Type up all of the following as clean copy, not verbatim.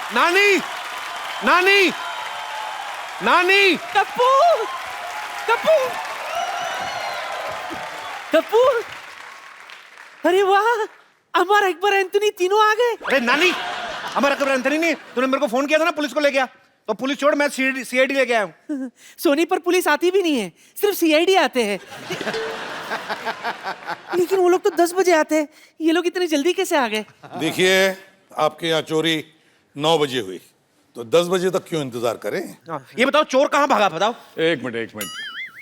नानी, नानी, नानी। कप्पू, कप्पू, कप्पू। अरे वाह, अमर, अकबर, एंथनी तीनों आ गए। अरे नानी, अमर अकबर एंथनी नहीं, तूने मेरे को फोन किया था ना, पुलिस को ले गया। तो पुलिस छोड़, मैं सीआईडी लेके आया हूँ। सोनी पर पुलिस आती भी नहीं है, सिर्फ सीआईडी आते हैं। लेकिन वो लोग तो 10 बजे आते हैं, ये लोग इतनी जल्दी कैसे आ गए? देखिए, आपके यहाँ चोरी 9 बजे हुई, तो 10 बजे तक क्यों इंतजार करें? ये बताओ चोर कहाँ भागा, बताओ। एक मिनट,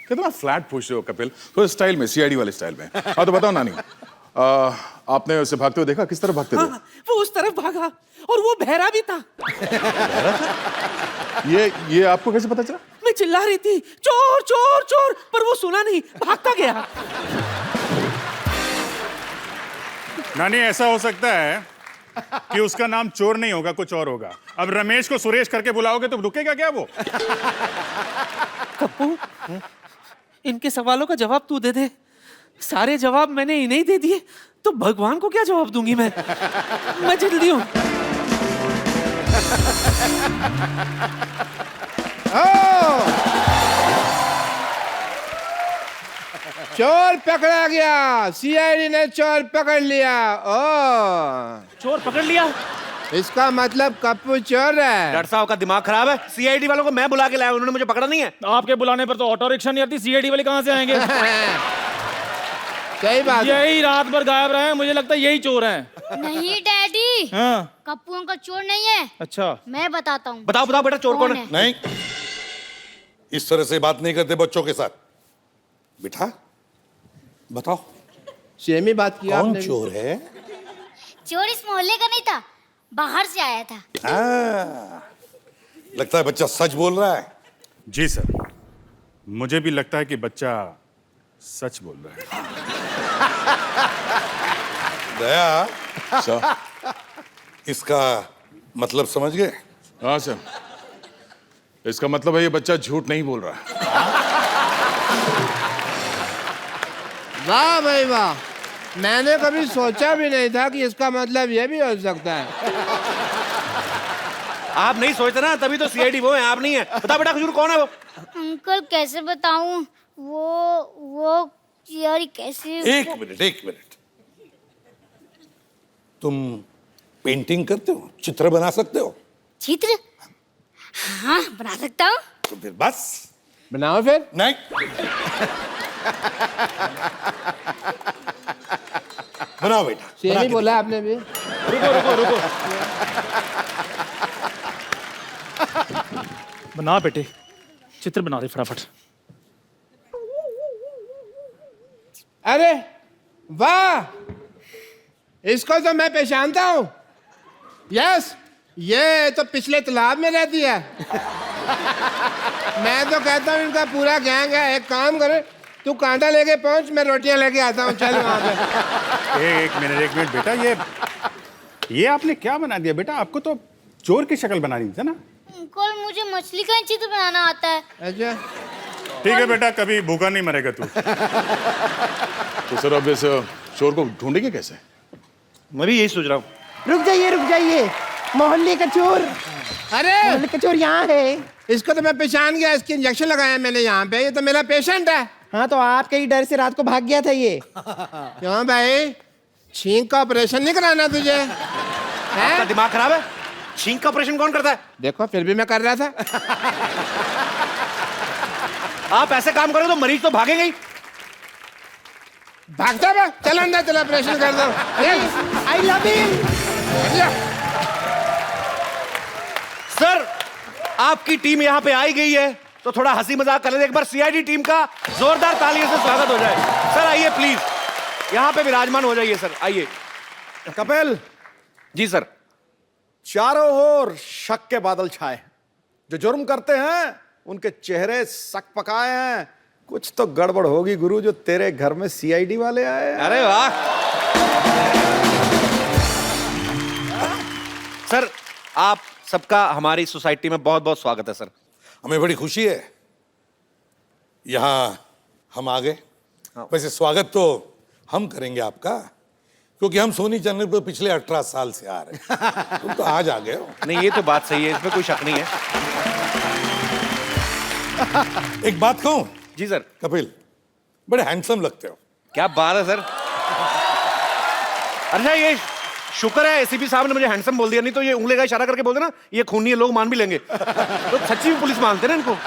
कितना फ्लैट पूछ रहे हो कपिल, तो स्टाइल में, सीआईडी वाले स्टाइल में। हाँ तो बताओ नानी, आपने उसे भागते हुए देखा? किस तरफ भागते थे? हाँ, वो उस तरफ भागा और वो बहरा भी था। ये आपको कैसे पता चला? मैं चिल्ला रही थी चोर चोर चोर, पर वो सुना नहीं, भागता गया। नानी, ऐसा हो सकता है कि उसका नाम चोर नहीं होगा, कुछ और होगा। अब रमेश को सुरेश करके बुलाओगे तो रुकेगा क्या वो? कप्पू, इनके सवालों का जवाब तू दे दे। सारे जवाब मैंने इन्हें दे दिए, तो भगवान को क्या जवाब दूंगी मैं? मैं जल्दी हूँ। चोर पकड़ा गया, सीआईडी ने चोर पकड़ लिया। ओ, चोर पकड़ लिया? इसका मतलब कप्पू चोर है। डॉक्टर साहब का दिमाग खराब है, सीआईडी वालों को मैं बुला के लाया, उन्होंने मुझे पकड़ा नहीं है। आपके बुलाने पर तो ऑटो रिक्शा नहीं आती, सीआईडी वाले कहाँ से आएंगे? सही बात। यही रात भर गायब रहे हैं, मुझे लगता है यही चोर हैं। नहीं डैडी, हाँ। कप्पू अंकल चोर नहीं है। अच्छा, मैं बताता हूँ। बताओ बताओ बेटा, चोर कौन है? नहीं, इस तरह से बात नहीं करते बच्चों के साथ। बेटा बताओ, सेम ही बात किया कौन आपने। चोर है? चोर इस मोहल्ले का नहीं था, बाहर से आया था। लगता है बच्चा सच बोल रहा है। जी सर, मुझे भी लगता है कि बच्चा सच बोल रहा है। दया, सर। इसका मतलब समझ गए? हाँ सर, इसका मतलब है ये बच्चा झूठ नहीं बोल रहा है। वाह भाई वाह, मैंने कभी सोचा भी नहीं था कि इसका मतलब ये भी हो सकता है। आप नहीं सोचते ना, तभी तो सीआईडी वो है, आप नहीं है। बता बेटा, खजूर कौन है वो? अंकल कैसे बताऊं? वो यार कैसे? एक मिनट, तुम पेंटिंग करते हो, चित्र बना सकते हो? चित्र? हाँ, बना सकता हूँ। तो फिर बस बनाओ फिर। नहीं, बनाओ बेटा। सेम ही बोला आपने भी। रुको। बना बेटे, चित्र बना दे फटाफट। अरे वाह, इसको तो मैं पहचानता हूँ। यस, ये तो पिछले तालाब में रहती है। मैं तो कहता हूँ इनका पूरा गैंग है। एक काम करे, तू कांटा लेके पहुंच, मैं रोटियां लेके आता हूँ। चल वहां पे। एक मिनट बेटा, ये आपने क्या बना दिया बेटा? आपको तो चोर की शक्ल बनानी थी ना। अंकल, मुझे मछली का चित्र बनाना आता है। अच्छा, ठीक है बेटा, कभी भूखा नहीं मरेगा तू। तो सर अब इस चोर को ढूंढेंगे कैसे? मैं भी यही सोच रहा हूँ। रुक जाइए, मोहल्ले का चोर, अरे मोहल्ले का चोर यहाँ है। इसको तो मैं पहचान गया, इसकी इंजेक्शन लगाया मैंने यहाँ पे। ये तो मेरा पेशेंट है। हाँ तो आपके ही डर से रात को भाग गया था ये। क्यों भाई, छींक का ऑपरेशन नहीं कराना तुझे? आपका दिमाग खराब है? छींक का ऑपरेशन कौन करता है? देखो, फिर भी मैं कर रहा था। आप ऐसे काम करो तो मरीज तो भागेगा ही। भागता है, चल अंदर, चल ऑपरेशन कर दो। I love him. सर, आपकी टीम यहाँ पे आई गई है, तो थोड़ा हंसी मजाक कर ले। एक बार सीआईडी टीम का जोरदार तालियों से स्वागत हो जाए। सर आइए प्लीज, यहाँ पे विराजमान हो जाइए। सर आइए। कपिल जी सर। चारों ओर शक के बादल छाए। जो जुर्म करते हैं उनके चेहरे सक पकाए हैं। कुछ तो गड़बड़ होगी गुरु, जो तेरे घर में सीआईडी वाले आए हैं। अरे वाह सर, आप सबका हमारी सोसाइटी में बहुत बहुत स्वागत है सर। हमें बड़ी खुशी है यहाँ हम आ गए। वैसे स्वागत तो हम करेंगे आपका, क्योंकि हम सोनी चैनल पर पिछले 18 साल से आ रहे हैं। तुम तो आज आ गए हो। नहीं, ये तो बात सही है, इसमें कोई शक नहीं है। एक बात कहूं जी सर। कपिल, बड़े हैंडसम लगते हो। क्या बात है सर। अच्छा, ये शुक्र है एसीपी साहब ने मुझे हैंडसम बोल दिया, नहीं तो ये उंगली का इशारा करके बोलते ना ये खूनी है, लोग मान भी लेंगे। तो सच्ची में पुलिस मानते ना इनको।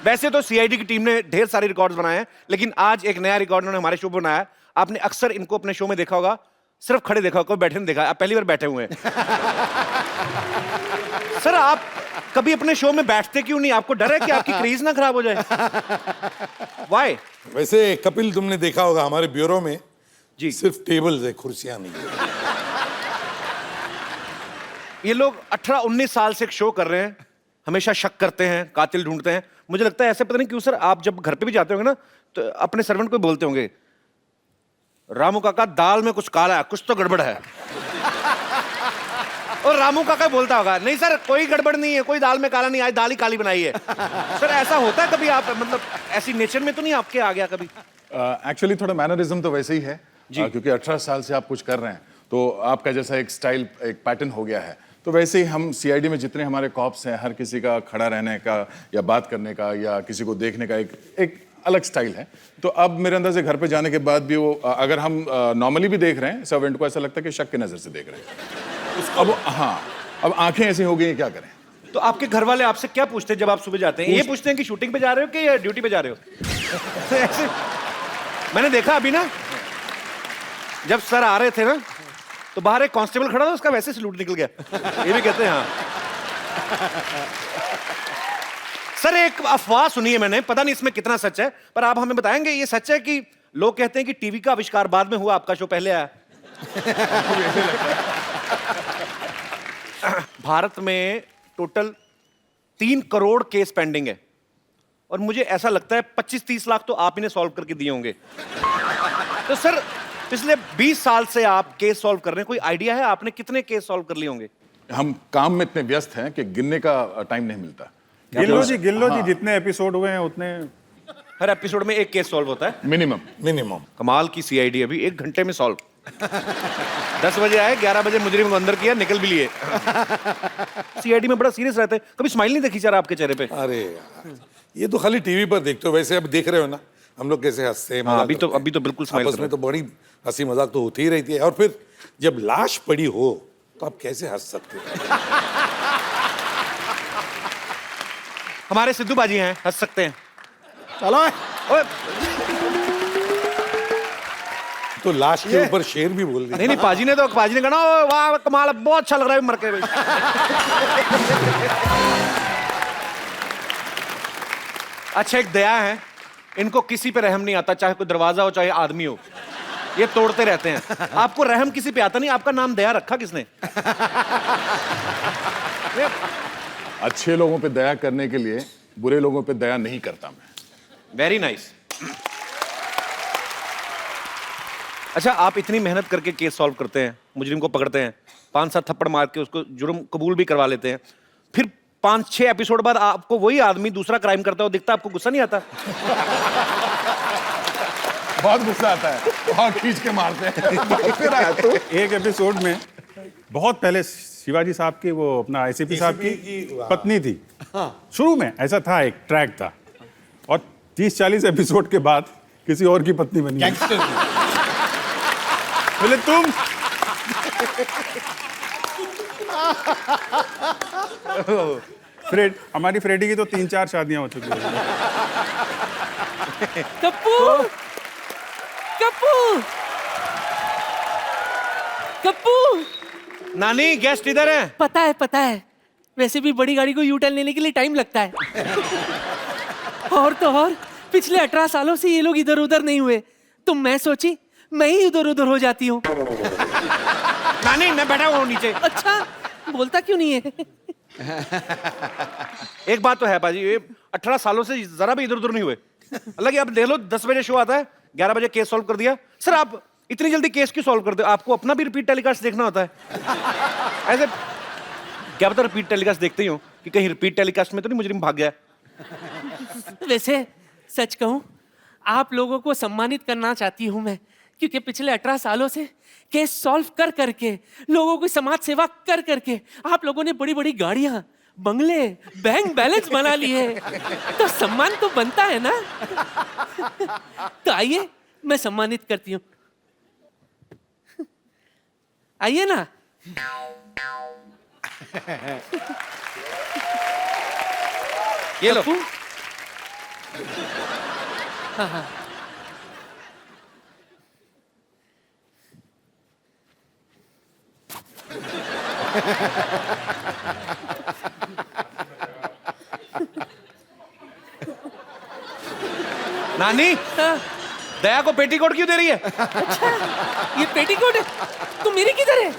वैसे तो सीआईडी की टीम ने ढेर सारे रिकॉर्ड्स बनाए हैं, लेकिन आज एक नया रिकॉर्ड उन्होंने हमारे शो पर बनाया। आपने अक्सर इनको अपने शो में देखा होगा, सिर्फ खड़े देखा होगा, बैठे नहीं देखा। आप पहली बार बैठे हुए हैं। सर, आप कभी अपने शो में बैठते क्यों नहीं? आपको डर है कि आपकी क्रेज ना खराब हो जाए? वाई? वैसे कपिल, तुमने देखा होगा हमारे ब्यूरो में जी सिर्फ टेबल्स है, कुर्सियां नहीं है। ये लोग 18-19 साल से एक शो कर रहे हैं, हमेशा शक करते हैं, कातिल ढूंढते हैं। मुझे लगता है ऐसे, पता नहीं क्यों सर, आप जब घर पे भी जाते होंगे ना तो अपने सर्वेंट को बोलते होंगे, रामू काका दाल में कुछ काला है, कुछ तो गड़बड़ है। और रामू काका बोलता होगा, नहीं सर कोई गड़बड़ नहीं है, कोई दाल में काला नहीं, आज दाल ही काली बनाई है। सर ऐसा होता है कभी? आप मतलब ऐसी नेचर में तो नहीं आपके आ गया कभी? एक्चुअली थोड़ा मैनरिज्म तो वैसे ही है क्योंकि 18 साल से आप कुछ कर रहे हैं तो आपका जैसा एक स्टाइल, एक पैटर्न हो गया है। तो वैसे ही हम सीआईडी में जितने हमारे कॉप्स हैं, हर किसी का खड़ा रहने का या बात करने का या किसी को देखने का एक अलग स्टाइल है। तो अब मेरे अंदर से घर पे जाने के बाद भी वो, अगर हम नॉर्मली भी देख रहे हैं सर्वेंट को, ऐसा लगता है कि शक की नजर से देख रहे हैं। अब हाँ, अब आंखें ऐसी हो गई हैं, क्या करें। तो आपके घर वाले आपसे क्या पूछते हैं जब आप सुबह जाते हैं? ये पूछते हैं कि शूटिंग पे जा रहे हो कि ड्यूटी पे जा रहे हो? ऐसे मैंने देखा अभी ना, जब सर आ रहे थे ना तो बाहर एक कांस्टेबल खड़ा था, उसका वैसे सलूट निकल गया। ये भी कहते हैं हाँ। सर, एक अफवाह सुनी है मैंने, पता नहीं इसमें कितना सच है, पर आप हमें बताएंगे ये सच है कि लोग कहते हैं कि टीवी का आविष्कार बाद में हुआ, आपका शो पहले आया? भारत में टोटल 3 करोड़ केस पेंडिंग है और मुझे ऐसा लगता है 25-30 लाख तो आप ही ने सॉल्व करके दिए होंगे। तो सर, पिछले 20 साल से आप केस सॉल्व कर रहे हैं, कोई आइडिया है आपने कितने केस सॉल्व कर लिए होंगे? हम काम में इतने व्यस्त हैं कि गिनने का टाइम नहीं मिलता। गिल्लो जी जितने एपिसोड हुए हैं उतने। हर एपिसोड में एक केस सॉल्व होता है मिनिमम। कमाल की सीआईडी, अभी 1 घंटे में सॉल्व। 10 बजे आए, 11 बजे मुजरिम को अंदर किया, निकल भी लिए। सीआईडी में बड़ा सीरियस रहते हैं, कभी स्माइल नहीं देखी सर आपके चेहरे पे? अरे यार, ये तो खाली टीवी पर देखते हो, वैसे अब देख रहे हो ना हम लोग कैसे हंसते हैं। हाँ, अभी तो बिल्कुल स्माइल आपस में तो बड़ी हंसी मजाक तो होती ही रहती है, और फिर जब लाश पड़ी हो तो आप कैसे हंस सकते हो? हमारे सिद्धू बाजी हैं, हंस सकते हैं। चलो ओए, तो लाश के ऊपर शेर भी बोल दिया। नहीं पाजी ने कहा ना, वाह कमाल, बहुत अच्छा लग रहा है मर के। अच्छा, एक दया है, इनको किसी पे रहम नहीं आता, चाहे कोई दरवाजा हो चाहे आदमी हो, ये तोड़ते रहते हैं। आपको रहम किसी पे आता नहीं, आपका नाम दया रखा किसने? अच्छे लोगों पे दया करने के लिए बुरे लोगों पे दया नहीं करता मैं। Very nice. अच्छा, आप इतनी मेहनत करके केस सॉल्व करते हैं, मुजरिम को पकड़ते हैं, 5-7 थप्पड़ मार के उसको जुर्म कबूल भी करवा लेते हैं, फिर 5-6 एपिसोड बाद आपको वही आदमी दूसरा क्राइम करता हो दिखता, आपको गुस्सा नहीं आता? बहुत गुस्सा आता है, बहुत खींच के मारते हैं। फिर आया तो एक एपिसोड में बहुत पहले शिवाजी साहब की, वो अपना आईसीपी साहब की पत्नी थी। शुरू में ऐसा था, एक ट्रैक था, और 30-40 एपिसोड के बाद किसी और की पत्नी बनी। बोले तुम हमारी फ्रेडी की तो 3-4 शादियां हो चुकी हैं। कप्पू, कप्पू, कप्पू। नानी, गेस्ट इधर है। पता है, वैसे भी बड़ी गाड़ी को यू टर्न लेने के लिए टाइम लगता है। और तो और पिछले 18 सालों से ये लोग इधर उधर नहीं हुए, तो मैं सोची मैं ही इधर उधर हो जाती हूँ। नानी, मैं बैठा हुआ हूँ नीचे। अच्छा, बोलता क्यों नहीं है? एक बात तो है पाजी, ये 18 सालों से जरा भी इधर उधर नहीं हुए। हालांकि आप देख लो, 10 बजे शो आता है, 11 बजे केस सॉल्व कर दिया। सर, आप इतनी जल्दी केस क्यों सॉल्व करते हो? आपको अपना भी रिपीट टेलीकास्ट देखना होता है? ऐसे क्या पता रिपीट टेलीकास्ट देखते ही हो कि कहीं रिपीट टेलीकास्ट में तो नहीं मुजरिम भाग गया? वैसे सच कहूं, आप लोगों को सम्मानित करना चाहती हूं मैं क्योंकि पिछले 18 सालों से केस सॉल्व कर करके, लोगों की समाज सेवा कर करके आप लोगों ने बड़ी बड़ी गाड़ियां, बंगले, बैंक बैलेंस बना लिए, तो सम्मान तो बनता है ना। तो आइए मैं सम्मानित करती हूँ, आइए ना। ये लो। पप्पू? हाँ हाँ। नानी, हाँ, दया को पेटीकोट क्यों दे रही है? अच्छा ये पेटीकोट है, तो मेरी किधर है?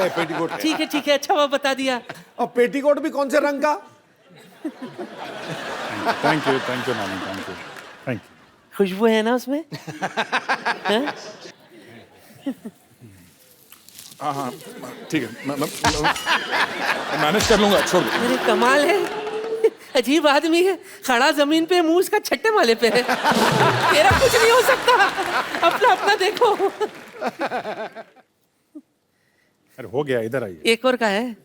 पेटीकोट है। ठीक है, अच्छा वो बता दिया। और पेटीकोट भी कौन से रंग का? थैंक यू नानी, थैंक यू। खुशबू है ना उसमें? हाँ? हाँ ठीक है, मैं मैनेज कर लूंगा, छोड़ दो। मेरे कमाल है, अजीब आदमी है, खड़ा जमीन पे, मुंह उसका छट्टे माले पे है। तेरा कुछ नहीं हो सकता, अपना देखो। अरे हो गया, इधर आइए। एक और का है।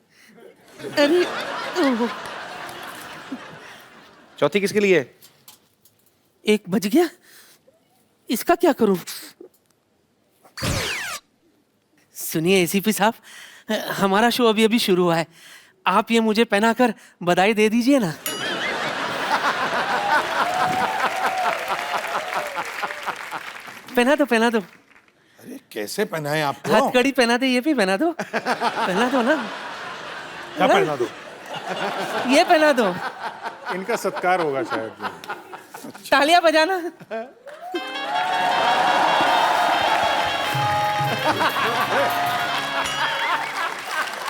अरे ओह, चौथी किसके लिए? एक बज गया, इसका क्या करूं? सुनिए एसीपी साहब, हमारा शो अभी अभी शुरू हुआ है, आप ये मुझे पहनाकर बधाई दे दीजिए ना। पहना दो। अरे कैसे पहनाए आपको? हथकड़ी पहना दे, ये भी पहना दो। पहना दो ना। क्या पहना दो? ये पहना दो। इनका सत्कार होगा शायद। तालियां बजाना।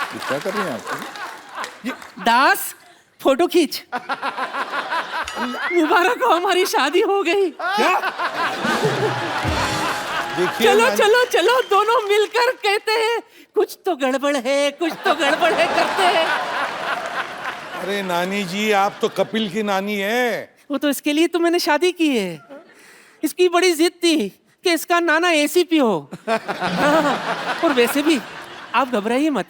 ये क्या कर रही हैं आप? दास फोटो खींच। मुबारक हो, हमारी शादी हो गई। देखिए चलो दोनों मिलकर कहते हैं कुछ तो गड़बड़ है करते हैं। अरे नानी जी, आप तो कपिल की नानी है। वो तो इसके लिए तो मैंने शादी की है। इसकी बड़ी जिद थी कि इसका नाना एसीपी हो। हाँ, और वैसे भी आप घबराइए मत,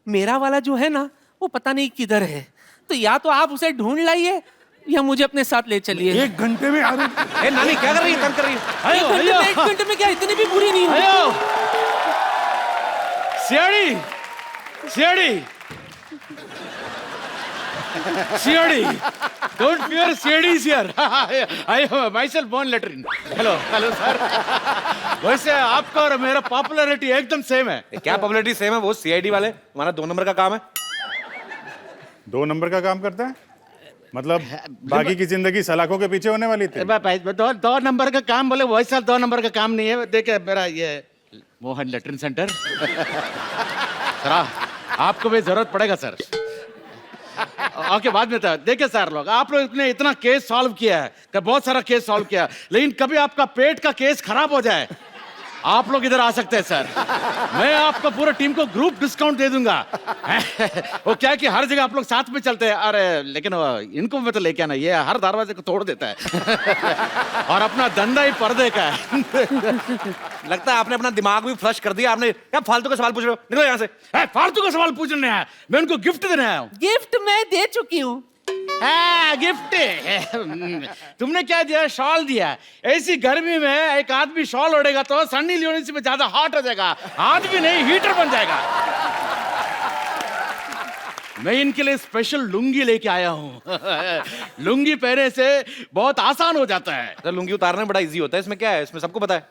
मेरा वाला जो है ना वो पता नहीं किधर है, तो या तो आप उसे ढूंढ लाइए या मुझे अपने साथ ले चलिए। 1 घंटे में? अरे ए, नानी क्या कर रही है? तंग कर रही है। एक घंटे में क्या, इतनी भी बुरी नहीं है। CID, don't fear, CID is here. I have myself born lettering. Hello sir. वैसे आपका और मेरा पॉपुलैरिटी एकदम सेम है। क्या पॉपुलैरिटी सेम है? वो सीआईडी वाले, हमारा 2 नंबर का काम है। 2 नंबर का काम करता है मतलब? बाकी की जिंदगी सलाखों के पीछे होने वाली थी। 2 नंबर का काम बोले, वैसा 2 नंबर का काम नहीं है। देखिए मेरा ये मोहन लेटरिन सेंटर। सर आपको भी जरूरत पड़ेगा सर। ओके बाद में था। देखिए सर, लोग आप लोग ने इतना केस सॉल्व किया है, बहुत सारा केस सॉल्व किया, लेकिन कभी आपका पेट का केस खराब हो जाए, आप लोग इधर आ सकते हैं सर। मैं आपको पूरा टीम को ग्रुप डिस्काउंट दे दूंगा। वो क्या है कि हर जगह आप लोग साथ में चलते हैं। अरे लेकिन इनको मैं तो लेके आना, ये हर दरवाजे को तोड़ देता है। और अपना धंधा ही पर्दे का है। लगता है आपने अपना दिमाग भी फ्लश कर दिया। आपने क्या फालतू का सवाल पूछ रहे हो? निकलो यहाँ से। फालतू का सवाल पूछने आया, मैं उनको गिफ्ट देने आया हूँ। गिफ्ट मैं दे चुकी हूँ। गिफ्ट तुमने क्या दिया? शॉल दिया। ऐसी गर्मी में एक आदमी शॉल ओढ़ेगा तो सन्नी लियोनी से ज्यादा हॉट हो जाएगा, आदमी नहीं हीटर बन जाएगा। मैं इनके लिए स्पेशल लुंगी लेके आया हूँ। लुंगी पहने से बहुत आसान हो जाता है। तो लुंगी उतारना बड़ा इजी होता है, इसमें क्या है? इसमें सबको पता है।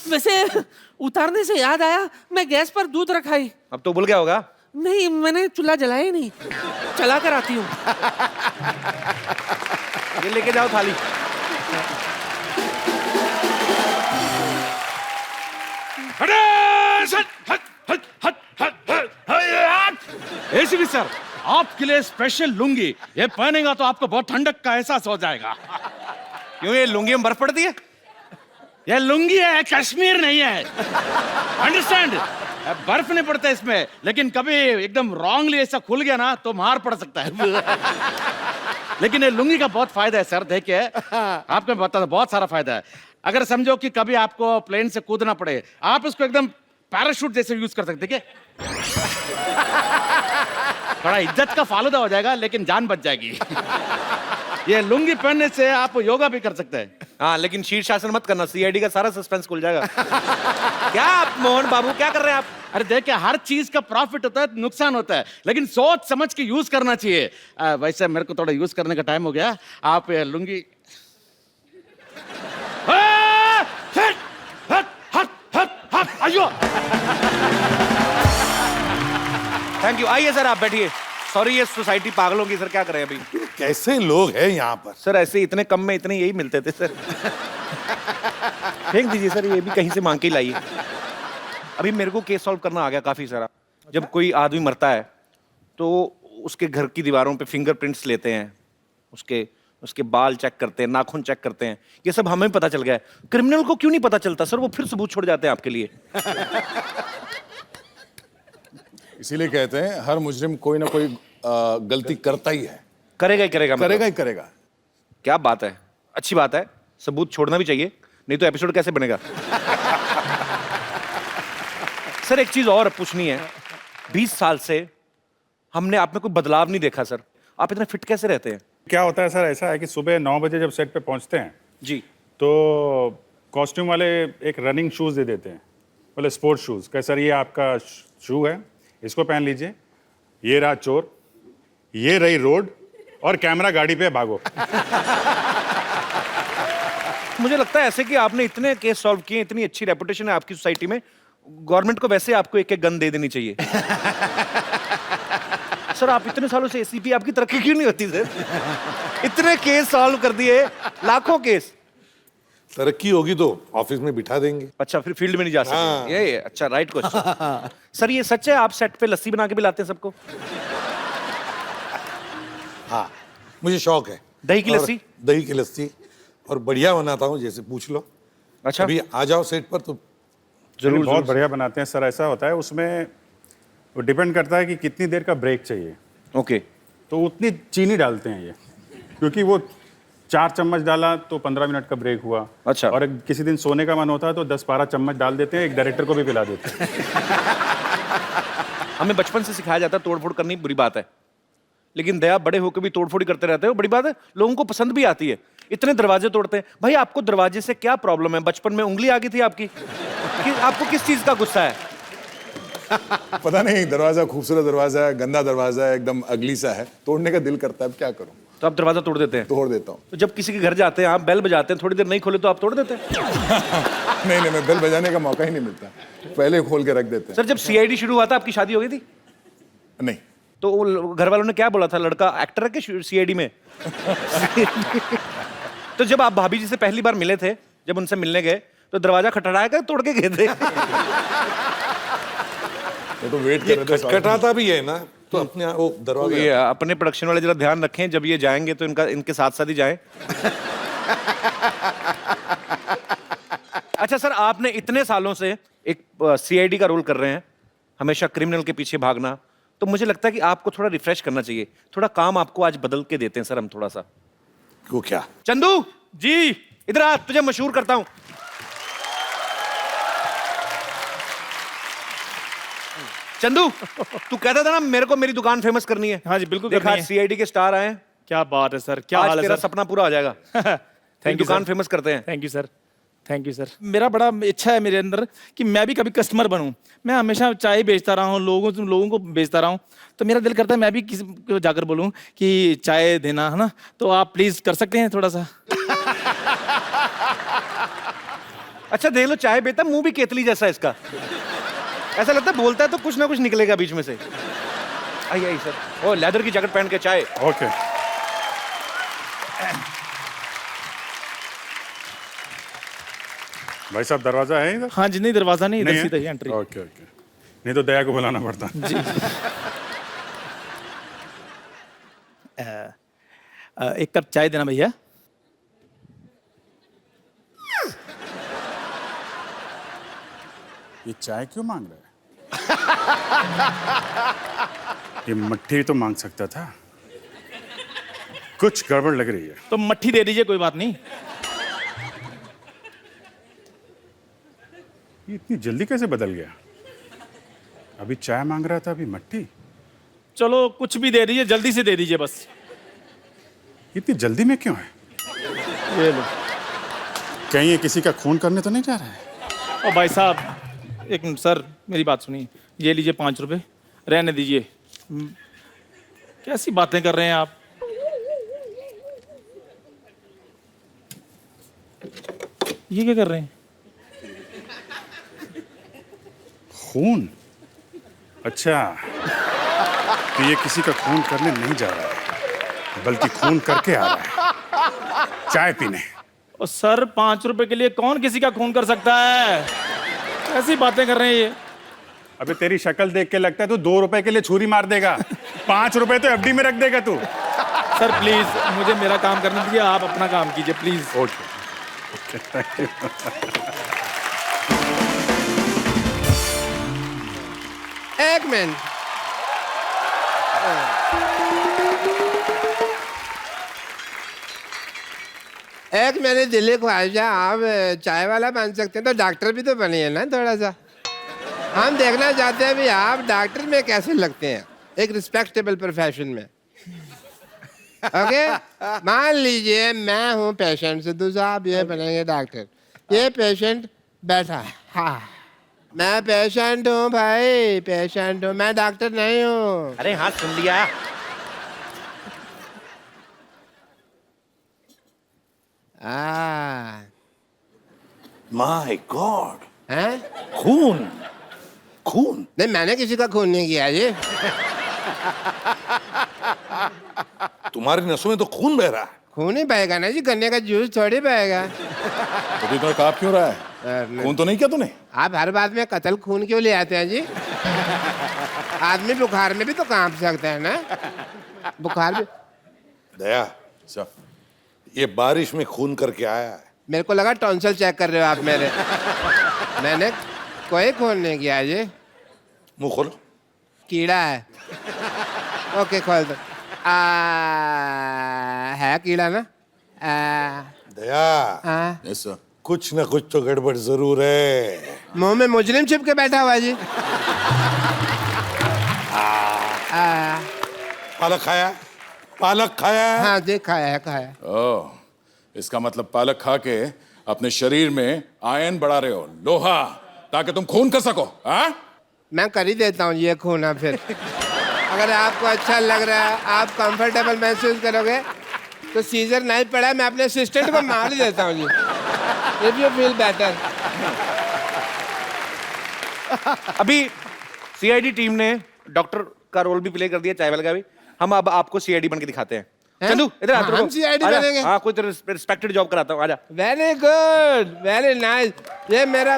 वैसे उतारने से याद आया, मैं गैस पर दूध रखाई। अब तो भूल गया होगा। नहीं, मैंने चूल्हा जलाया ही नहीं, चला कर आती हूँ। ये लेके जाओ थाली। एसीपी सर, आपके लिए स्पेशल लुंगी, ये पहनेगा तो आपको बहुत ठंडक का एहसास हो जाएगा। क्यों, ये लुंगी में बर्फ पड़ती है? ये लुंगी है, कश्मीर नहीं है। अंडरस्टैंड? बर्फ नहीं पड़ता इसमें, लेकिन कभी एकदम रॉन्गली ऐसा खुल गया ना तो मार पड़ सकता है। लेकिन ये लुंगी का बहुत फायदा है सर। देखिए आपको बता दो, बहुत सारा फायदा है। अगर समझो कि कभी आपको प्लेन से कूदना पड़े, आप इसको एकदम पैराशूट जैसे यूज कर सकते, क्या? थोड़ा इज्जत का फालूदा हो जाएगा, लेकिन जान बच जाएगी। ये लुंगी पहनने से आप योगा भी कर सकते हैं। हाँ, लेकिन शीर्षासन मत करना, सीआईडी का सारा सस्पेंस खुल जाएगा। क्या आप मोहन बाबू क्या कर रहे हैं आप? अरे देखिए, हर चीज का प्रॉफिट होता है, नुकसान होता है, लेकिन सोच समझ के यूज करना चाहिए। वैसे मेरे को थोड़ा यूज करने का टाइम हो गया। आप ये लुंगी अयो, थैंक यू। आइए सर, आप बैठिए। सॉरी, ये सोसाइटी पागलों की, सर क्या करें अभी? कैसे लोग हैं यहाँ पर? सर ऐसे इतने कम में इतने यही मिलते थे सर। फेंक दीजिए सर, ये भी कहीं से मांग के ही लाइए। अभी मेरे को केस सॉल्व करना आ गया काफी सारा। जब कोई आदमी मरता है तो उसके घर की दीवारों पे फिंगरप्रिंट्स लेते हैं, उसके बाल चेक करते हैं, नाखून चेक करते हैं। ये सब हमें पता चल गया है। क्रिमिनल को क्यों नहीं पता चलता सर? वो फिर सबूत छोड़ जाते हैं आपके लिए। इसीलिए कहते हैं हर मुजरिम कोई ना कोई गलती करता ही है। करेगा ही करेगा, मतलब। करेगा ही करेगा। क्या बात है, अच्छी बात है। सबूत छोड़ना भी चाहिए, नहीं तो एपिसोड कैसे बनेगा? सर एक चीज और पूछनी है। 20 साल से हमने आप में कोई बदलाव नहीं देखा सर। आप इतने फिट कैसे रहते हैं? क्या होता है सर, ऐसा है कि सुबह 9 बजे जब सेट पे पहुंचते हैं जी, तो कॉस्ट्यूम वाले एक रनिंग शूज़ दे देते हैं, बोले स्पोर्ट्स शूज़। कह सर ये आपका शू है, इसको पहन लीजिए। ये रहा चोर, ये रही रोड, और कैमरा गाड़ी पे भागो। मुझे लगता है ऐसे कि आपने इतने केस सॉल्व किए, इतनी अच्छी रेपुटेशन है आपकी सोसाइटी में, गवर्नमेंट को वैसे आपको एक गन दे देनी चाहिए। सर आप इतने सालों से एसीपी, आपकी तरक्की क्यों नहीं होती सर? इतने केस सॉल्व कर दिए, लाखों केस। तरक्की होगी तो ऑफिस में बिठा देंगे। अच्छा, फिर फील्ड में नहीं जा सकते। हाँ। ये अच्छा, राइट क्वेश्चन। सर ये सच है आप सेट पे लस्सी बना के पिलाते हैं सबको? हाँ, मुझे शौक है दही की और लस्सी? दही की लस्सी, और बढ़िया बनाता हूँ, जैसे पूछ लो। अच्छा, अभी आ जाओ सेट पर तो जरूर, बहुत बढ़िया बनाते हैं सर। ऐसा होता है उसमें, वो डिपेंड करता है कि कितनी देर का ब्रेक चाहिए। ओके। तो उतनी चीनी डालते हैं ये, क्योंकि वो 4 चम्मच डाला तो 15 मिनट का ब्रेक हुआ। अच्छा। और किसी दिन सोने का मन होता है तो 10-12 चम्मच डाल देते हैं, एक डायरेक्टर को भी पिला देते हैं। हमें बचपन से सिखाया जाता है तोड़फोड़ करनी बुरी बात है, लेकिन दया बड़े होकर भी तोड़फोड़ ही करते रहते हो, बड़ी बात है। लोगों को पसंद भी आती है। इतने दरवाजे तोड़ते हैं भाई, आपको दरवाजे से क्या प्रॉब्लम है? बचपन में उंगली आ गई थी आपकी कि आपको किस चीज का गुस्सा है? पता नहीं, दरवाजा खूबसूरत दरवाजा है, गंदा दरवाजा है, एकदम अगली सा है, तोड़ने का दिल करता है, अब क्या करूं? तो आप दरवाजा तोड़ देते हैं? तोड़ देता हूं। तो जब किसी के घर जाते हैं आप, बेल बजाते हैं, थोड़ी देर नहीं खोले तो आप तोड़ देते हैं? नहीं, मैं बेल बजाने का मौका ही नहीं मिलता, पहले खोल के रख देते हैं। सर जब सीआईडी शुरू हुआ था आपकी शादी हो गई थी? नहीं। तो वो घर वालों ने क्या बोला था, लड़का एक्टर है कि सीआईडी में? तो जब आप भाभी जी से पहली बार मिले थे, जब उनसे मिलने गए, तो दरवाजा खटखटाया कर तोड़ के गए थे? तो वेट ये कर रहे थे। खटखटाता भी है ना, तो अपने वो तो दरवाजा। ये अपने प्रोडक्शन वाले जरा ध्यान रखें, जब ये जाएंगे तो इनके साथ साथ ही जाएं। अच्छा सर, आपने इतने सालों से एक सीआईडी का रोल कर रहे हैं, हमेशा क्रिमिनल के पीछे भागना, तो मुझे लगता है कि आपको थोड़ा रिफ्रेश करना चाहिए। थोड़ा काम आपको आज बदल के देते हैं सर हम थोड़ा सा। वो क्या? चंदू जी इधर आ, तुझे मशहूर करता हूं। चंदू, तू कहता था ना मेरे को मेरी दुकान फेमस करनी है। हाँ जी, बिल्कुल देखा, करनी है। सीआईडी के स्टार आए हैं। क्या बात है सर, क्या आज हाल है तेरा सर? सपना पूरा हो जाएगा। थैंक यू दुकान सर। फेमस करते हैं। Thank you sir, thank you sir. मेरा बड़ा इच्छा है मेरे अंदर कि मैं भी कभी कस्टमर बनूं। मैं हमेशा चाय बेचता रहा हूँ, लोगों को बेचता रहा हूँ, तो मेरा दिल करता है मैं भी किसी को जाकर बोलूं कि चाय देना, है ना? तो आप प्लीज कर सकते हैं थोड़ा सा? अच्छा देख लो, चाय बेटा, मुंह भी केतली जैसा है इसका। ऐसा लगता है बोलता है तो कुछ ना कुछ निकलेगा बीच में से। आइए आइए सर। ओ लेदर की जैकेट पहन के चाय। ओके। भाई साहब दरवाजा है इधर? हाँ जी, नहीं दरवाजा नहीं, इधर नहीं सीधा है? ही एंट्री। ओके ओके, नहीं तो दया को बुलाना पड़ता। जी। एक कप चाय देना भैया। ये चाय क्यों मांग रहा है? ये मट्ठी तो मांग सकता था। कुछ गड़बड़ लग रही है। तो मट्ठी दे दीजिए, कोई बात नहीं। ये इतनी जल्दी कैसे बदल गया? अभी चाय मांग रहा था, अभी मट्टी। चलो कुछ भी दे दीजिए, जल्दी से दे दीजिए बस। इतनी जल्दी में क्यों है? ये लो। कहीं ये किसी का खून करने तो नहीं जा रहा है? ओ भाई साहब, एक मिनट सर, मेरी बात सुनिए। ये लीजिए 5 रुपए, रहने दीजिए। कैसी बातें कर रहे हैं आप? ये क्या कर रहे हैं? खून? अच्छा, तो ये किसी का खून करने नहीं जा रहा है, बल्कि खून करके आ रहा है चाय पीने। ओ सर, 5 रुपए के लिए कौन किसी का खून कर सकता है? ऐसी बातें कर रहे हैं ये। अबे तेरी शक्ल देख के लगता है तू 2 रुपए के लिए छुरी मार देगा। 5 रुपए तो एफडी में रख देगा तू। सर प्लीज मुझे मेरा काम करने दीजिए, आप अपना काम कीजिए प्लीज। Okay, thank you. एक मिनट। एक मेरी दिल्ली ख्वाहिशा, आप चाय वाला बन सकते हैं तो डॉक्टर भी तो बनिए ना थोड़ा सा। हम देखना चाहते हैं भी आप डॉक्टर में कैसे लगते हैं, एक रिस्पेक्टेबल प्रोफेशन में। ओके, मान लीजिए मैं हूँ पेशेंट से, दूसरा आप ये बनेंगे डॉक्टर। ये पेशेंट बैठा है, हाँ मैं पेशेंट हूँ भाई, पेशेंट हूँ, मैं डॉक्टर नहीं हूँ। अरे हाँ सुन लिया। माय गॉड, हैं? खून खून। नहीं, मैंने किसी का खून नहीं किया जी। तुम्हारी नसों में तो खून बह रहा है। खून ही बहेगा ना जी, गन्ने का जूस थोड़ी बहेगा। तो तुम्हें काप क्यों रहा है? खून तो नहीं किया तूने? आप हर बात में कत्ल खून क्यों ले आते हैं जी? आदमी बुखार में भी तो कांप सकता है ना, बुखार भी। दया, अच्छा, ये बारिश में खून करके आया है। मेरे को लगा टॉन्सिल चेक कर रहे हो आप मेरे। मैंने कोई खून नहीं किया जी। मुंह खोलो। कीड़ा है। ओके खोल दो। है कीड़ा ना? दया, यस सर। कुछ न कुछ तो गड़बड़ जरूर है। मुंह में मुजरिम छिप के बैठा हुआ है जी। पालक खाया? पालक खाया? हाँ जी, खाया है, खाया है। ओह, इसका मतलब पालक खा के अपने शरीर में आयन बढ़ा रहे हो, लोहा, ताकि तुम खून कर सको। हाँ, मैं कर ही देता हूँ ये खून। अब फिर अगर आपको अच्छा लग रहा है, आप कंफर्टेबल महसूस करोगे तो सीजर नहीं पड़ा, मैं अपने असिस्टेंट को मार ही देता हूँ जी। If you feel better. अभी सीआईडी टीम ने डॉक्टर का रोल भी प्ले कर दिया, चाय वाले का भी। हम अब आपको सीआईडी बन के दिखाते हैं। चंदू इधर आ, हाँ, हम CID आजा। बनेंगे? हाँ, कोई रिस्पेक्टेड जॉब कराता हूँ, आजा। Very good, very nice. ये मेरा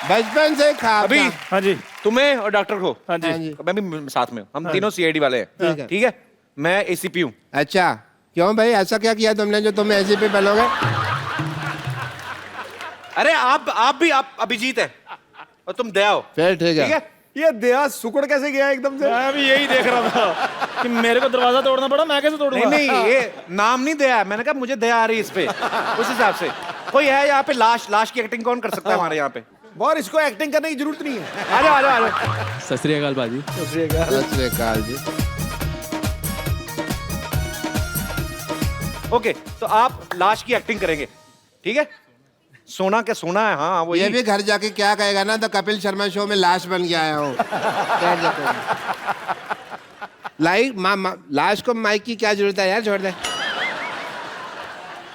बचपन से ख्वाब अभी था। हाँ जी, तुम्हें और डॉक्टर को, हाँ जी, हाँ जी। मैं भी साथ में, हम तीनों सीआईडी वाले हैं। ठीक है। ठीक है, मैं एसीपी हूँ। अच्छा, क्यों भाई, ऐसा क्या किया तुमने जो तुम ऐसे पे बनोगे? अरे आप भी अभिजीत है और तुम दया हो। फिर ठीक ठीक है। है, ये दया सुकड़ कैसे गया एकदम से? मैं भी यही देख रहा था कि मेरे को दरवाजा तोड़ना पड़ा, मैं कैसे तोड़ूंगा? नहीं ये नाम नहीं दया, मैंने कहा मुझे दया आ रही है इस पे, उस हिसाब से। कोई है यहाँ पे लाश की एक्टिंग कौन कर सकता है हमारे यहाँ पे? और इसको एक्टिंग करने की जरूरत नहीं है। आ जाओ आ जाओ आ जाओ। सत श्री अकाल बाजी। सत श्री अकाल जी। ओके, तो आप लाश की एक्टिंग करेंगे, ठीक है? सोना क्या सोना है, हाँ वो ये भी घर जाके क्या कहेगा ना, तो कपिल शर्मा शो में लाश बन के आया हूँ। लाश को माइक की क्या जरूरत है यार, छोड़ दे।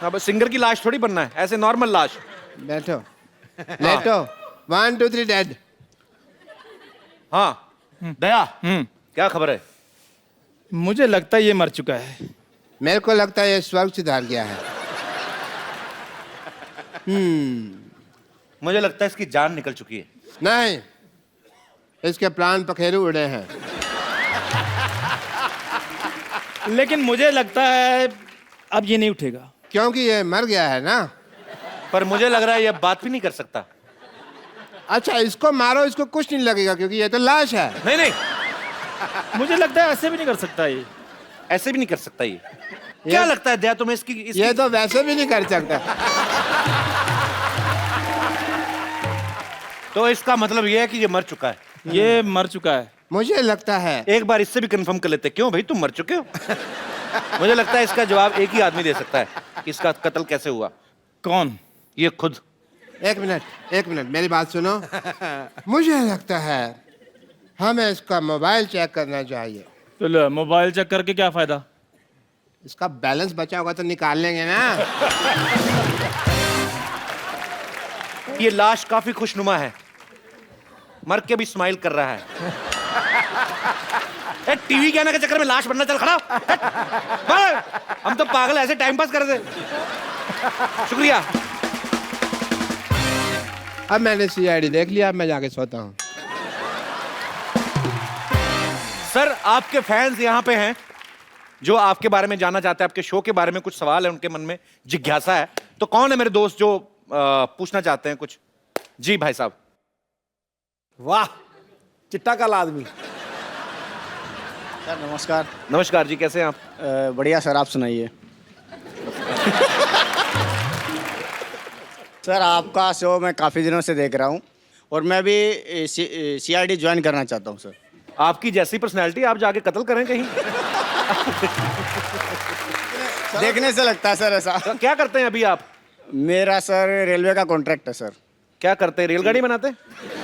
अब सिंगर की लाश थोड़ी बनना है, ऐसे नॉर्मल लाश। बैठो, लेटो। 1 2 3 डेड। हाँ दया, क्या खबर है? मुझे लगता है ये मर चुका है। मेरे को लगता है ये स्वर्ग सिधार गया है। मुझे लगता है इसकी जान निकल चुकी है। नहीं, इसके प्राण पखेरु उड़े हैं। लेकिन मुझे लगता है अब ये नहीं उठेगा। क्योंकि ये मर गया है ना। पर मुझे लग रहा है ये बात भी नहीं कर सकता। अच्छा, इसको मारो, इसको कुछ नहीं लगेगा क्योंकि ये तो लाश है। नहीं नहीं, मुझे लगता है ऐसे भी नहीं कर सकता ये। ऐसे भी नहीं कर सकता ये। क्या लगता है दया तुम्हें इसकी ये तो वैसे भी नहीं कर सकता। तो इसका मतलब ये है कि ये मर चुका है। ये मर चुका है। मुझे लगता है एक बार इससे भी कंफर्म कर लेते हैं। क्यों भाई, तुम मर चुके हो? मुझे लगता है इसका जवाब एक ही आदमी दे सकता है कि इसका कत्ल कैसे हुआ। कौन? ये खुद। एक मिनट मेरी बात सुनो। मुझे लगता है हमें इसका मोबाइल चेक करना चाहिए। तो लो, मोबाइल चेक करके क्या फायदा? इसका बैलेंस बचा होगा तो निकाल लेंगे ना। ये लाश काफी खुशनुमा है, मर के भी स्माइल कर रहा है। टीवी के आने के चक्कर में लाश बनना, चल खड़ा। हम तो पागल ऐसे टाइम पास कर रहे थे। शुक्रिया। अब मैंने सीआईडी देख लिया, अब मैं जाके सोता हूँ। सर, आपके फैंस यहाँ पे हैं जो आपके बारे में जानना चाहते हैं, आपके शो के बारे में कुछ सवाल है उनके मन में, जिज्ञासा है। तो कौन है मेरे दोस्त जो पूछना चाहते हैं कुछ? जी भाई साहब। वाह, चिट्टा काल आदमी। सर नमस्कार। नमस्कार जी, कैसे हैं आप? बढ़िया सर, आप सुनाइए। सर आपका शो मैं काफ़ी दिनों से देख रहा हूँ और मैं भी सीआईडी ज्वाइन करना चाहता हूँ सर। आपकी जैसी पर्सनैलिटी, आप जाके कत्ल करें कहीं। देखने से लगता है सर ऐसा। तो क्या करते हैं अभी आप? मेरा सर रेलवे का कॉन्ट्रैक्ट है सर। क्या करते हैं, रेलगाड़ी बनाते हैं?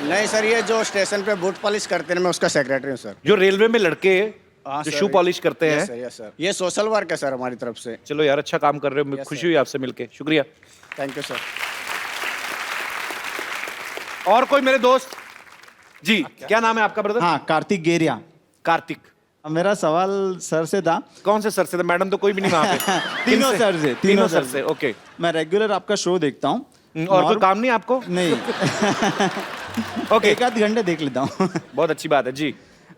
नहीं सर, ये जो स्टेशन पे बूट पॉलिश करते हैं, मैं उसका सेक्रेटरी हूँ सर। जो रेलवे में लड़के जो सर, शू पॉलिश करते हैं। यस सर, ये सोशल वर्क है सर हमारी तरफ से। चलो यार, अच्छा काम कर रहे हो, खुशी हुई आपसे मिलके, शुक्रिया। Thank you sir. और कोई मेरे दोस्त? जी, क्या नाम है आपका ब्रदर? हाँ, कार्तिक गेरिया। कार्तिक। मेरा सवाल सर से था। कौन से सर से था? मैडम तो कोई भी नहीं वहाँ पे। तीनों सर से। तीनों सर से, ओके। मैं रेगुलर आपका शो देखता हूँ। और कोई काम नहीं आपको? नहीं। ओके, एक आध घंटे देख लेता हूँ। बहुत अच्छी बात है जी।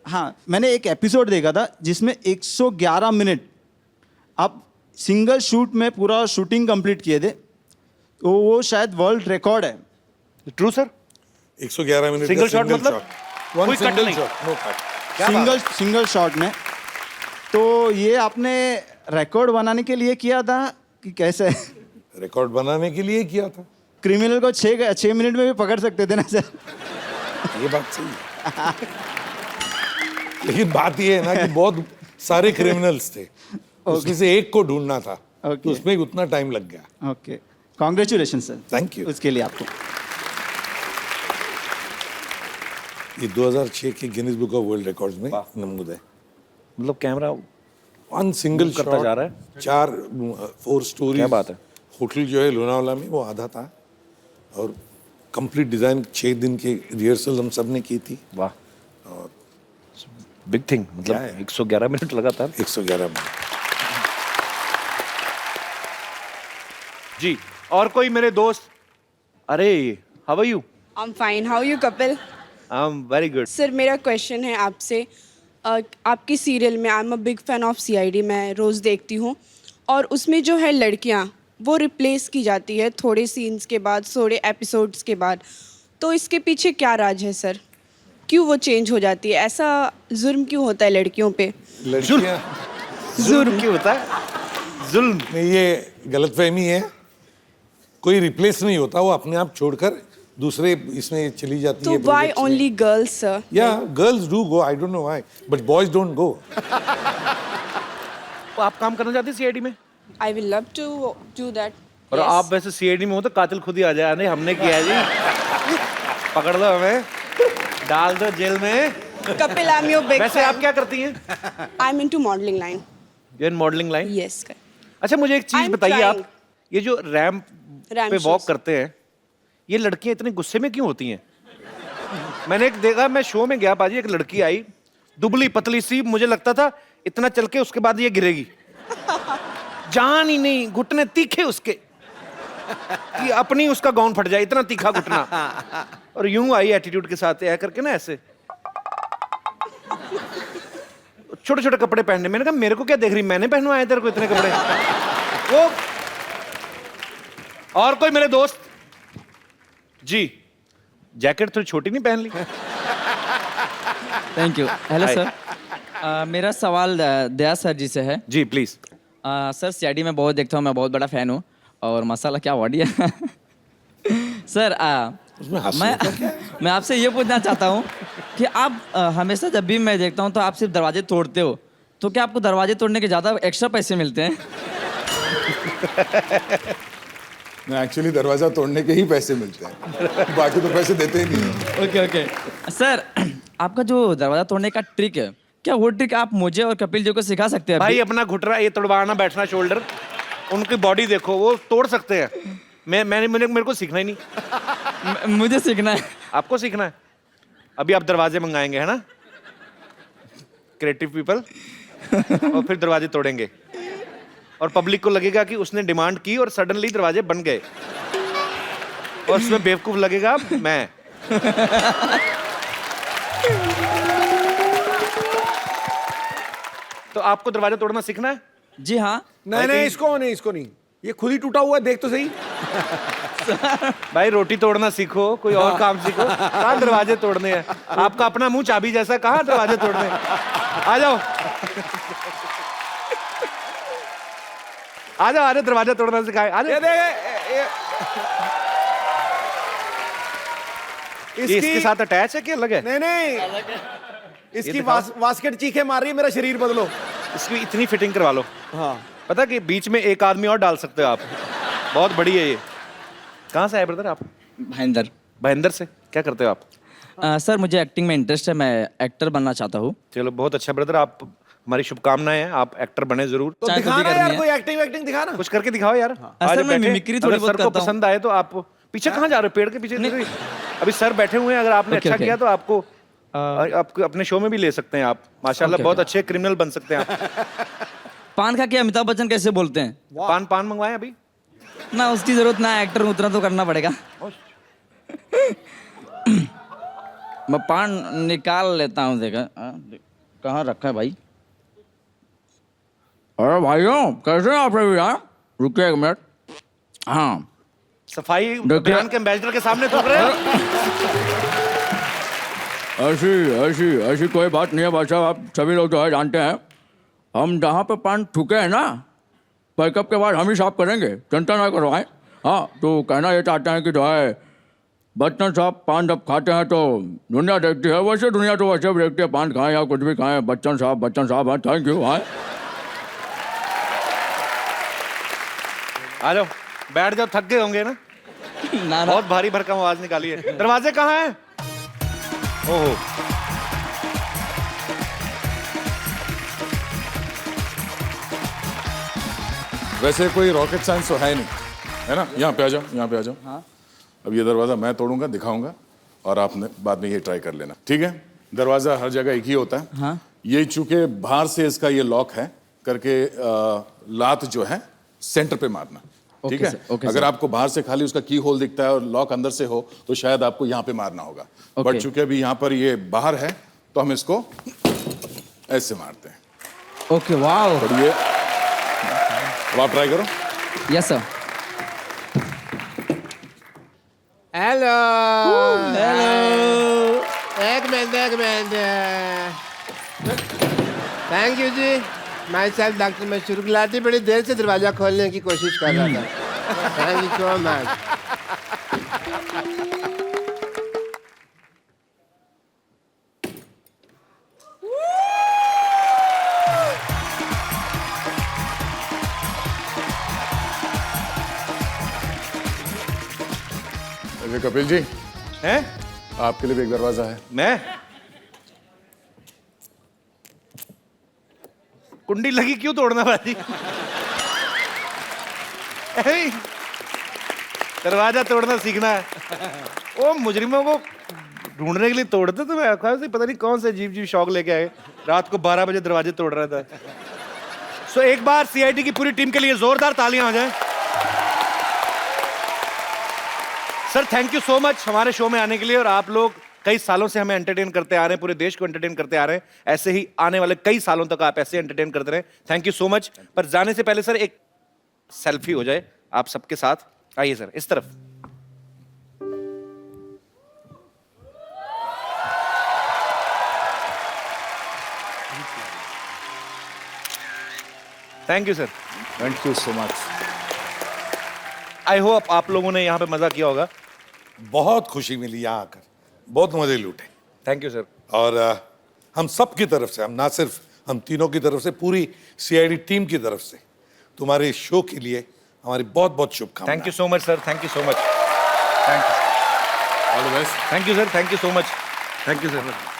हाँ, मैंने एक एपिसोड देखा था जिसमें 111 मिनट आप सिंगल शूट में पूरा शूटिंग कंप्लीट किए थे। तो वो शायद वर्ल्ड रिकॉर्ड है। True sir? 111 minute single shot मतलब? वन कोई कट सिंगल नहीं। Shot, no cut. Single shot में। तो ये आपने रिकॉर्ड बनाने के लिए किया था कि कैसे? रिकॉर्ड बनाने के लिए किया था। क्रिमिनल को 6 मिनट में भी पकड़ सकते थे ना सर? ये बात सही है। लेकिन बात ये है ना कि बहुत सारे क्रिमिनल्स थे, उसमें से एक को ढूंढना था, तो उसमें उतना टाइम लग गया। Okay, congratulation sir. Thank you उसके लिए आपको। ये 2006 के Guinness book of world records में नमूद है। मतलब कैमरा वन सिंगल करता जा रहा है। 4 स्टोरी। क्या बात है। होटल जो है लोनावाला में, वो आधा था और कंप्लीट डिजाइन 6 दिन के रिहर्सल हम सब ने की थी। वाह, बिग थिंग। मतलब 111 मिनट लगातार। 111 मिनट। जी, और कोई मेरे दोस्त? अरे, how are you? I am fine, how you Kapil? I am very good. Sir मेरा क्वेश्चन है आपसे। आपकी सीरियल में I am a big fan of CID, मैं रोज़ देखती हूँ और उसमें जो है लड़कियाँ वो रिप्लेस की जाती है थोड़े सीन्स के बाद, थोड़े एपिसोड्स के बाद। तो इसके पीछे क्या राज है सर? क्यों वो चेंज हो जाती है? ऐसा जुर्म क्यों होता है लड़कियों पे? लड़कियां जुल्म क्यों होता है? जुल्म नहीं, ये गलतफहमी है। कोई रिप्लेस नहीं होता, वो अपने आप छोड़कर दूसरे इसमें चली जाती तो है। Why only girls sir? या girls do go, I don't know why, but boys don't go. तो आप काम करना चाहते हैं सीआईडी में? I will love to do that. और आप वैसे सीआईडी में हो तो कातिल खुद ही आ जाए। नहीं, हमने किया है जी। पकड़ लो हमें, डाल दो जेल में। Kapil, I am your big वैसे आप क्या करती हैं? I am into modelling line. You in modelling line? Yes. अच्छा, मुझे एक चीज I'm बताइए, आप trying. ये जो रैंप पे वॉक shows. करते हैं, ये लड़कियां इतने गुस्से में क्यों होती हैं? मैंने एक देखा, मैं शो में गया पाजी, एक लड़की आई दुबली पतली सी, मुझे लगता था इतना चल के उसके बाद ये गिरेगी। जान ही नहीं, घुटने तीखे उसके कि अपनी उसका गाउन फट जाए, इतना तीखा घुटना। और यूं आई एटीट्यूड के साथ ऐ करके ना, ऐसे छोटे छोटे कपड़े पहनने। मैंने कहा मेरे को क्या देख रही, मैंने पहनवाए तेरे को इतने कपड़े? वो और कोई मेरे दोस्त? जी, जैकेट थोड़ी छोटी नहीं पहन ली? Thank you. हेलो सर, मेरा सवाल दया सर जी से है। जी प्लीज। सर सीआईडी में बहुत देखता हूँ, मैं बहुत बड़ा फैन हूँ और मसाला क्या बॉडी है। सर उसमें मैं मैं आपसे ये पूछना चाहता हूँ कि आप हमेशा जब भी मैं देखता हूँ तो आप सिर्फ दरवाजे तोड़ते हो, तो क्या आपको दरवाजे तोड़ने के ज़्यादा एक्स्ट्रा पैसे मिलते हैं? मैं एक्चुअली दरवाजा तोड़ने के ही पैसे मिलते हैं, बाकी तो पैसे देते ही नहीं हैं। ओके ओके सर, आपका जो दरवाजा तोड़ने का ट्रिक है, क्या वो ट्रिक आप मुझे और कपिल जी को सिखा सकते हैं? भाई अपना घुटना ये तोड़वाना, बैठना शोल्डर, उनकी बॉडी देखो, वो तोड़ सकते हैं। मेरे को सीखना ही नहीं। मुझे सीखना है। आपको सीखना है? अभी आप दरवाजे मंगाएंगे, है ना? क्रिएटिव पीपल, और फिर दरवाजे तोड़ेंगे और पब्लिक को लगेगा कि उसने डिमांड की और सडनली दरवाजे बन गए और उसमें बेवकूफ लगेगा मैं। तो आपको दरवाजा तोड़ना सीखना है? जी हाँ। नहीं, इसको नहीं, ये खुद ही टूटा हुआ है, देख तो सही। भाई रोटी तोड़ना सीखो, कोई और काम सीखो, कहाँ दरवाजे तोड़ने हैं? आपका अपना मुंह चाबी जैसा, कहाँ दरवाजे तोड़ने हैं? आ जाओ आ जाओ, दरवाजा तोड़ना सिखाए। आ जाओ। इसके साथ अटैच है कि अलग है? नहीं, इसकी वास्केट चीखे मार रही है, मेरा शरीर बदलो। इसकी इतनी फिटिंग करवा लो। हाँ, पता कि बीच में एक आदमी और डाल सकते हो आप, बहुत बड़ी है ये। कहाँ से आए ब्रदर आप? भाईंदर। भाईंदर से। क्या करते हो आप? सर मुझे एक्टिंग में इंटरेस्ट है, मैं एक्टर बनना चाहता हूँ। चलो बहुत अच्छा ब्रदर, आप हमारी शुभकामनाएं हैं, आप एक्टर बने जरूर। तो दिखाना यार, कोई एक्टिंग दिखाना, कुछ करके दिखाओ यार। सर मैं मिमिक्री थोड़ी बहुत करता हूं। पसंद आए तो आप पीछे कहाँ जा रहे हो? पेड़ के पीछे? अभी सर बैठे हुए हैं, अगर आपने अच्छा किया तो आपको अपने शो में भी ले सकते हैं आप। माशाल्लाह बहुत अच्छे क्रिमिनल बन सकते हैं आप। पान खा के अमिताभ बच्चन कैसे बोलते हैं? पान मंगवाए अभी? ना उसकी जरूरत ना, एक्टर में उतना तो करना पड़ेगा। मैं पान निकाल लेता हूँ, देखा कहाँ रखा है भाई? अरे भाइयों कैसे हैं आप लोग यार? रुकिए एक मिनट। हाँ, सफाई अभियान के एम्बेसडर के सामने थूक रहे हो? ऐसी कोई बात नहीं है भाई साहब, आप सभी लोग जो है जानते हैं, हम जहाँ पे पान थूके हैं ना, पैकअप के बाद हम ही साफ करेंगे, चिंता ना करो। हाँ, तो कहना ये चाहते हैं कि जो है बच्चन साहब पान जब खाते हैं तो दुनिया देखती है, वैसे दुनिया तो वैसे भी देखती है, पान खाएं या कुछ भी खाएं, बच्चन साहब हैं। Thank you. हाँ, आ जाओ, बैठ जाओ, थक गए होंगे ना? ना बहुत भारी भरकम आवाज निकाली है। दरवाजे कहाँ हैं? ओहो, वैसे कोई रॉकेट साइंस तो है नहीं, है ना? यहाँ पे आ जाओ। हाँ। अब ये दरवाजा मैं तोड़ूंगा, दिखाऊंगा, और आपने बाद में ये ट्राई कर लेना, ठीक है? दरवाजा हर जगह एक ही होता है। हाँ। ये चूंकि बाहर से इसका ये लॉक है करके लात जो है सेंटर पे मारना, ठीक है? अगर आपको बाहर से खाली उसका की होल दिखता है और लॉक अंदर से हो तो शायद आपको यहाँ पे मारना होगा, बट चूंकि अभी यहाँ पर ये बाहर है तो हम इसको ऐसे मारते हैं। Okay, wow. और ये अब आप ट्राई करो। Yes sir. हेलो। हेलो। एक मिनट। Thank you ji. Myself doctor Mashoor Gulati बड़ी देर से दरवाजा खोलने की कोशिश कर रहा था। Thank you so much. Kapil ji हैं? आपके लिए भी एक दरवाजा है। मैं? कुंडी लगी क्यों तोड़ना भाजी? दरवाजा तोड़ना सीखना है? ओ मुजरिमों को ढूंढने के लिए तोड़ते तो मैं पता नहीं कौन से अजीब शौक लेके आए। रात को 12 बजे दरवाजे तोड़ रहा था। सो एक बार सीआईडी की पूरी टीम के लिए जोरदार तालियां हो जाएं। Sir thank you so much हमारे शो में आने के लिए। और आप लोग कई सालों से हमें एंटरटेन करते आ रहे हैं, पूरे देश को एंटरटेन करते आ रहे हैं। ऐसे ही आने वाले कई सालों तक आप ऐसे एंटरटेन करते रहे। Thank you so much. पर जाने से पहले सर एक सेल्फी हो जाए आप सबके साथ। आइए सर इस तरफ। Thank you sir. Thank you so much. I hope आप लोगों ने यहाँ पे मजा किया होगा। बहुत खुशी मिली यहाँ आकर। बहुत मजे लूटे। Thank you sir. और हम सब की तरफ से, हम ना सिर्फ हम तीनों की तरफ से, पूरी सीआईडी टीम की तरफ से तुम्हारे इस शो के लिए हमारी बहुत बहुत शुभकामनाएं। Thank you so much sir, thank you so much, thank you, all the best. Thank you sir, thank you so much, thank you sir.